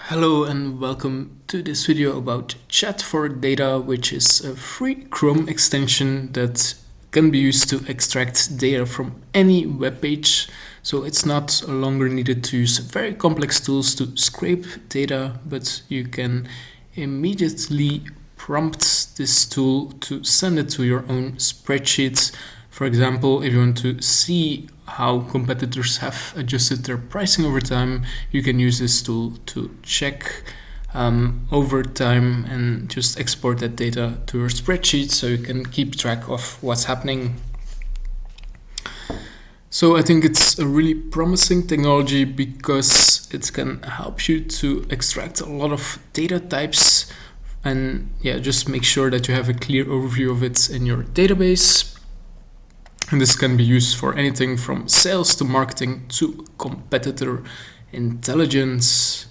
Hello and welcome to this video about Chat4Data, which is a free Chrome extension that can be used to extract data from any web page. So it's not longer needed to use very complex tools to scrape data, but you can immediately prompt this tool to send it to your own spreadsheet. For example, if you want to see how competitors have adjusted their pricing over time, you can use this tool to check over time and just export that data to your spreadsheet so you can keep track of what's happening. So I think it's a really promising technology because it can help you to extract a lot of data types and just make sure that you have a clear overview of it in your database. And this can be used for anything from sales to marketing to competitor intelligence.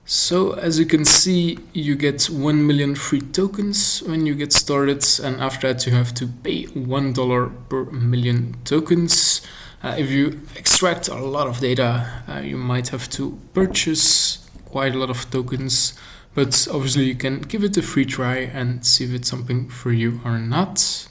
So as you can see, you get 1 million free tokens when you get started, and after that you have to pay $1 per million tokens. If you extract a lot of data, you might have to purchase quite a lot of tokens, but obviously you can give it a free try and see if it's something for you or not.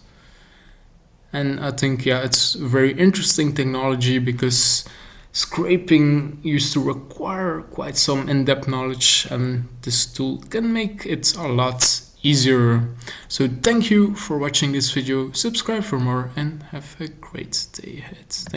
And I think, it's very interesting technology because scraping used to require quite some in-depth knowledge, and this tool can make it a lot easier. So thank you for watching this video, subscribe for more, and have a great day ahead.